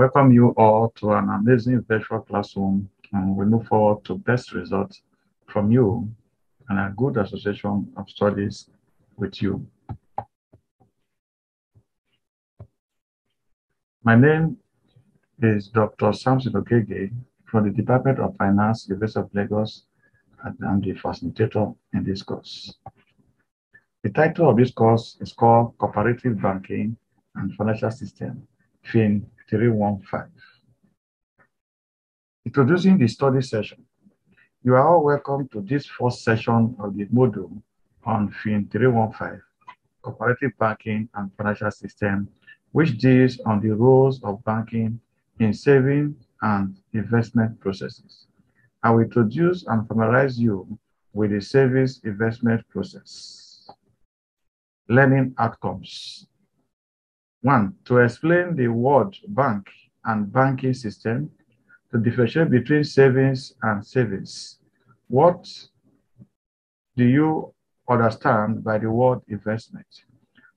welcome you all to an amazing virtual classroom, and we look forward to best results from you and a good association of studies with you. My name is Dr. Samson Okege from the Department of Finance, University of Lagos, and I'm the facilitator in this course. The title of this course is called Cooperative Banking and Financial System, FIN315. Introducing the study session. You are all welcome to this first session of the module on FIN315, Cooperative Banking and Financial System, which deals on the roles of banking in saving and investment processes. I will introduce and familiarize you with the savings investment process. Learning outcomes. 1. To explain the word bank and banking system, to differentiate between savings and savings. What do you understand by the word investment?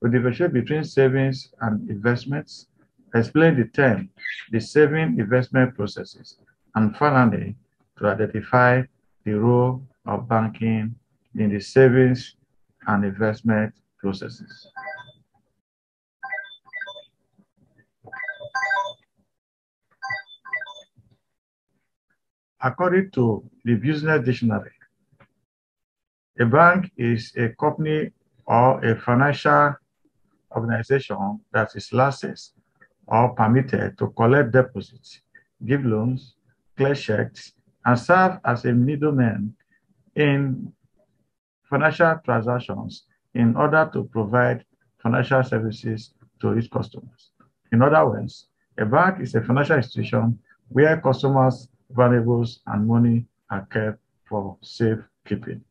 To differentiate between savings and investments, explain the term, the saving investment processes, and finally, to identify the role of banking in the savings and investment processes. According to the Business Dictionary, a bank is a company or a financial organization that is licensed or permitted to collect deposits, give loans, clear checks, and serve as a middleman in financial transactions in order to provide financial services to its customers. In other words, a bank is a financial institution where customers' valuables and money are kept for safekeeping.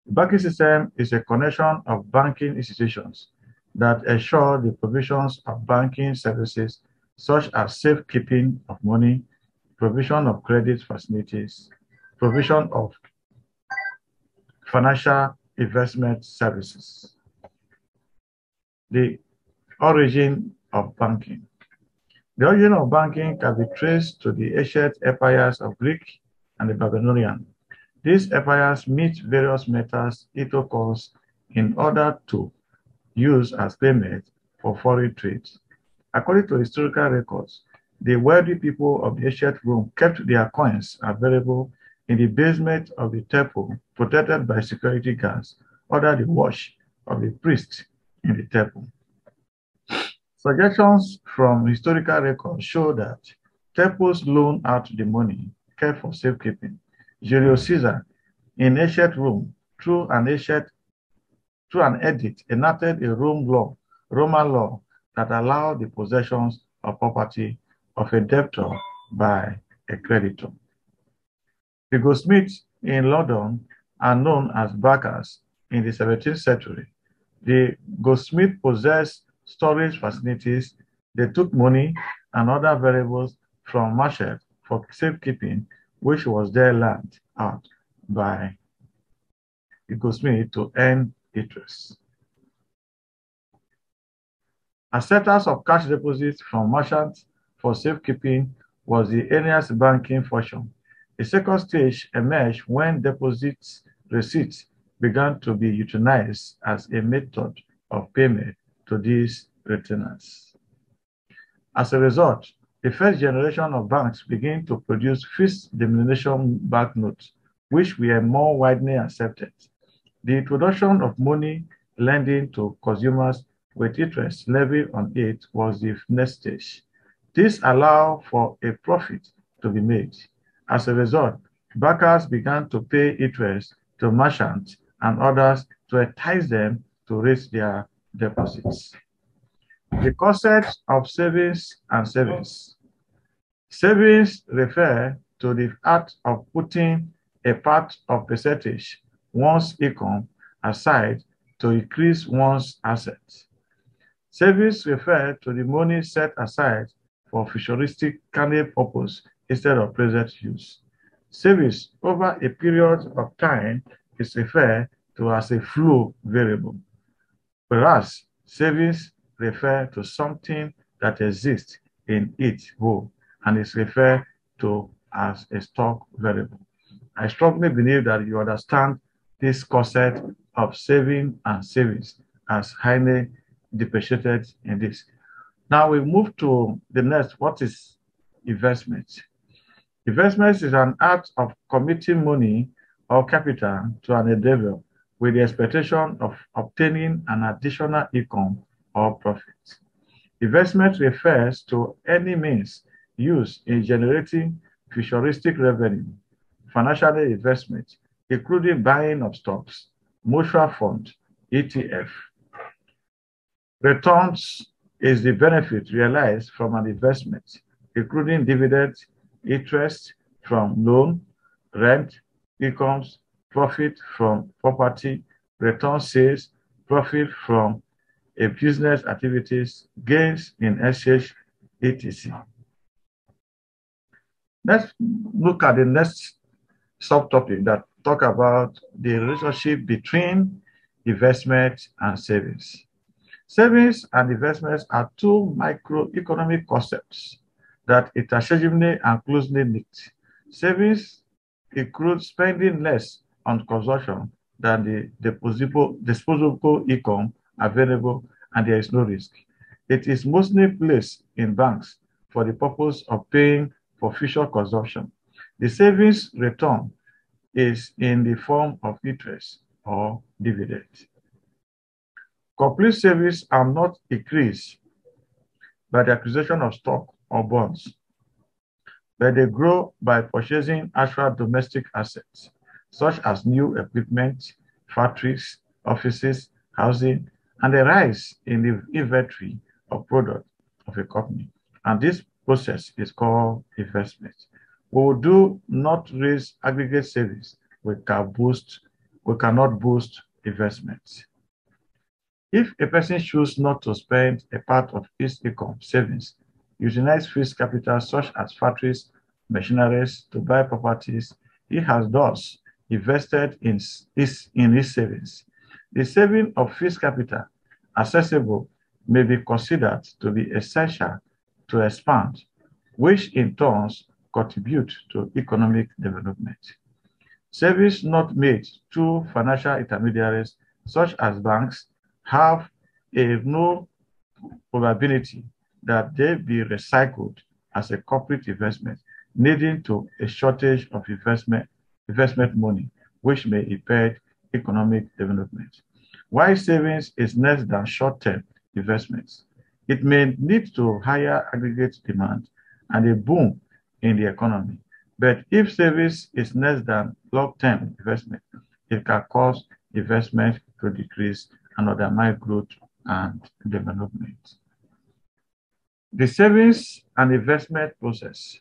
The banking system is a connection of banking institutions that ensure the provisions of banking services such as safekeeping of money, provision of credit facilities, provision of financial investment services. The origin of banking. The origin of banking can be traced to the ancient empires of Greek and the Babylonian. These empires meet various metals into coins in order to use as payment for foreign trade. According to historical records, the wealthy people of the ancient Rome kept their coins available in the basement of the temple, protected by security guards under the watch of the priest in the temple. Suggestions from historical records show that temples loan out the money kept for safekeeping. Julius Caesar in ancient Rome, through an edict, enacted a Roman law that allowed the possessions of property of a debtor by a creditor. The goldsmiths in London are known as bankers in the 17th century. The goldsmith possessed storage facilities. They took money and other valuables from merchants for safekeeping, which was then lent out by the goldsmith to earn interest. Acceptance of cash deposits from merchants for safekeeping was the earliest banking function. A second stage emerged when deposits receipts began to be utilized as a method of payment to these retainers. As a result, the first generation of banks began to produce fixed denomination banknotes, which were more widely accepted. The introduction of money lending to consumers with interest levied on it was the next stage. This allowed for a profit to be made. As a result, bankers began to pay interest to merchants and others to entice them to raise their deposits. The concept of savings and savings. Savings refer to the act of putting a part of percentage one's income aside to increase one's assets. Savings refer to the money set aside for futuristic purpose instead of present use. Savings over a period of time is referred to as a flow variable, whereas savings refer to something that exists in its whole and is referred to as a stock variable. I strongly believe that you understand this concept of saving and savings as highly depreciated in this. Now we move to the next. What is investment? Investment is an act of committing money or capital to an endeavor with the expectation of obtaining an additional income or profit. Investment refers to any means used in generating futuristic revenue, financial investment, including buying of stocks, mutual fund, ETF. Returns is the benefit realized from an investment, including dividends, interest from loan, rent, incomes, profit from property, return sales, profit from a business activities, gains in exchange, etc. Let's look at the next subtopic that talk about the relationship between investment and savings. Savings and investments are two microeconomic concepts that interchangeably and closely linked. Savings include spending less on consumption than the disposable income available, and there is no risk. It is mostly placed in banks for the purpose of paying for future consumption. The savings return is in the form of interest or dividend. Complete savings are not increased by the acquisition of stock or bonds, but they grow by purchasing actual domestic assets, such as new equipment, factories, offices, housing, and a rise in the inventory of product of a company. And this process is called investment. We do not raise aggregate savings. We cannot boost investments. If a person chooses not to spend a part of his income savings, utilize fixed capital such as factories, machineries to buy properties, he has thus invested in his savings. The saving of fixed capital accessible may be considered to be essential to expand, which in turn contribute to economic development. Savings not made through financial intermediaries such as banks have a no probability that they be recycled as a corporate investment, leading to a shortage of investment money, which may impede economic development. While savings is less than short-term investments, it may lead to higher aggregate demand and a boom in the economy. But if savings is less than long-term investment, it can cause investment to decrease and undermine growth and development. The savings and investment process.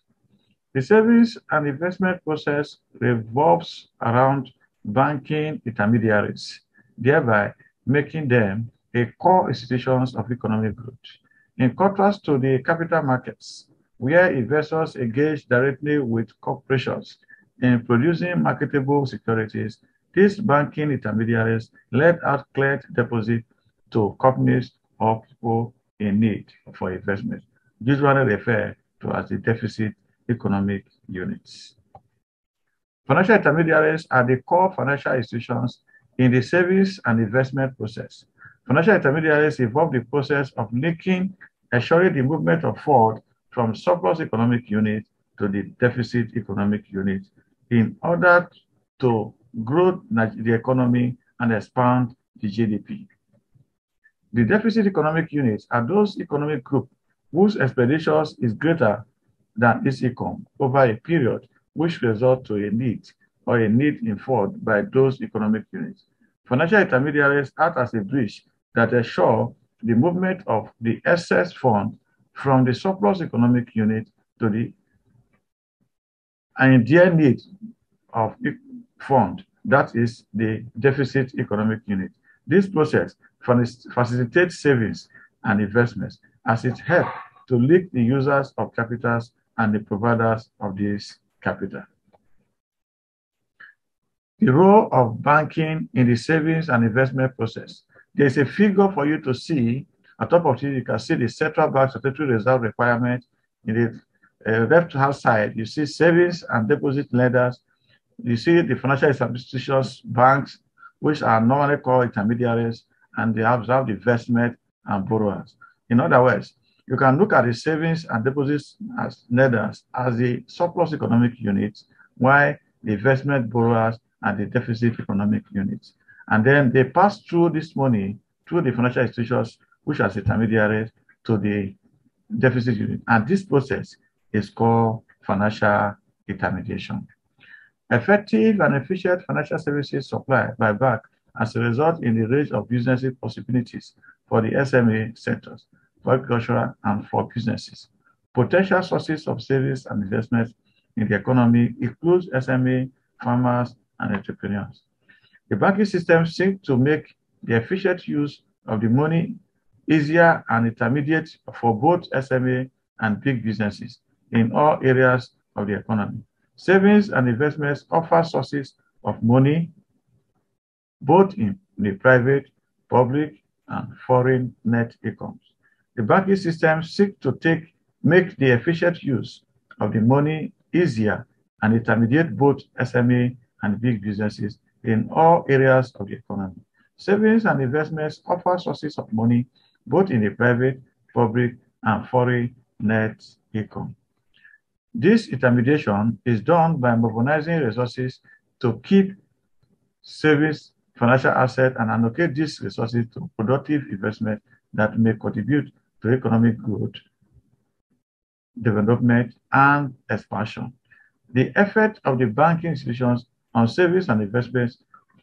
The savings and investment process revolves around banking intermediaries, thereby making them a core institutions of economic growth. In contrast to the capital markets, where investors engage directly with corporations in producing marketable securities, these banking intermediaries let out cleared deposits to companies or people in need for investment, usually referred to as the deficit economic units. Financial intermediaries are the core financial institutions in the savings and investment process. Financial intermediaries involve the process of linking, ensuring the movement of funds from surplus economic unit to the deficit economic unit in order to grow the economy and expand the GDP. The deficit economic units are those economic groups whose expenditures is greater than its income over a period, which result to a need involved by those economic units. Financial intermediaries act as a bridge that ensure the movement of the excess fund from the surplus economic unit to the ideal need of fund, that is the deficit economic unit. This process facilitates savings and investments as it helps to link the users of capitals and the providers of this capital. The role of banking in the savings and investment process. There's a figure for you to see. At top of it, you can see the central bank statutory reserve requirement In the left-hand side, you see savings and deposit lenders. You see the financial institutions, banks, which are normally called intermediaries, and they observe the investment and borrowers. In other words, you can look at the savings and deposits as lenders as the surplus economic units, while the investment borrowers are the deficit economic units. And then they pass through this money through the financial institutions, which are intermediaries, to the deficit unit. And this process is called financial intermediation. Effective and efficient financial services supplied by bank as a result in the range of business possibilities for the SME sectors, for agricultural and for businesses. Potential sources of savings and investments in the economy includes SME, farmers, and entrepreneurs. The banking system seeks to make the efficient use of the money easier and intermediate for both SME and big businesses in all areas of the economy. Savings and investments offer sources of money both in the private, public, and foreign net incomes. The banking system seeks to make the efficient use of the money easier and intermediate both SME and big businesses in all areas of the economy. Savings and investments offer sources of money both in the private, public, and foreign net income. This intermediation is done by mobilizing resources to keep savings, financial assets, and allocate these resources to productive investment that may contribute to economic growth, development, and expansion. The effect of the banking institutions on savings and investment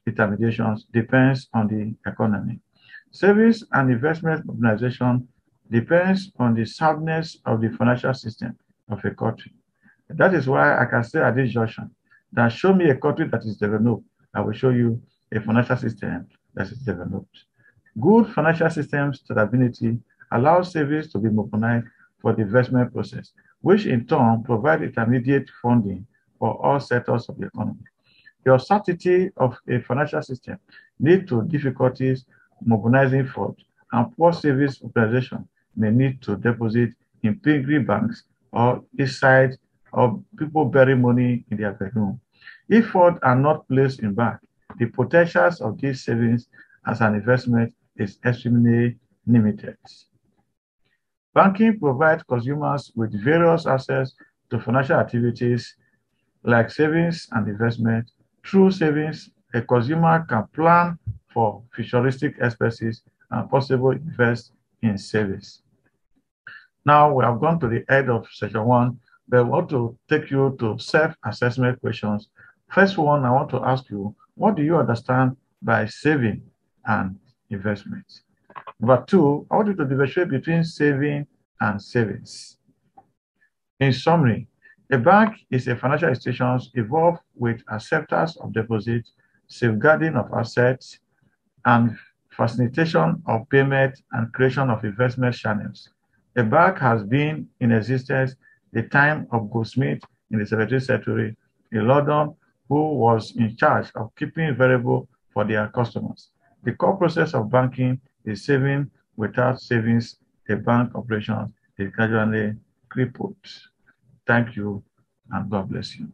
intermediations depends on the economy. Savings and investment mobilization depends on the soundness of the financial system of a country. That is why I can say at this junction that show me a country that is developed, I will show you a financial system that is developed. Good financial system stability allows savings to be mobilized for the investment process, which in turn provide intermediate funding for all sectors of the economy. The uncertainty of a financial system leads to difficulties mobilizing funds, and poor savings mobilization may need to deposit in piggy banks or inside or people bury money in their bedroom. If funds are not placed in bank, the potentials of these savings as an investment is extremely limited. Banking provides consumers with various access to financial activities like savings and investment. Through savings, a consumer can plan for futuristic expenses and possibly invest in savings. Now we have gone to the end of section 1, but I want to take you to self-assessment questions. First one, I want to ask you, what do you understand by saving and investment? Number 2, I want you to differentiate between saving and savings. In summary, a bank is a financial institution involved with acceptance of deposits, safeguarding of assets, and facilitation of payment and creation of investment channels. A bank has been in existence the time of Goldsmith in the 17th century in London, who was in charge of keeping variable for their customers. The core process of banking is saving. Without savings, a bank operation is gradually crippled. Thank you, and God bless you.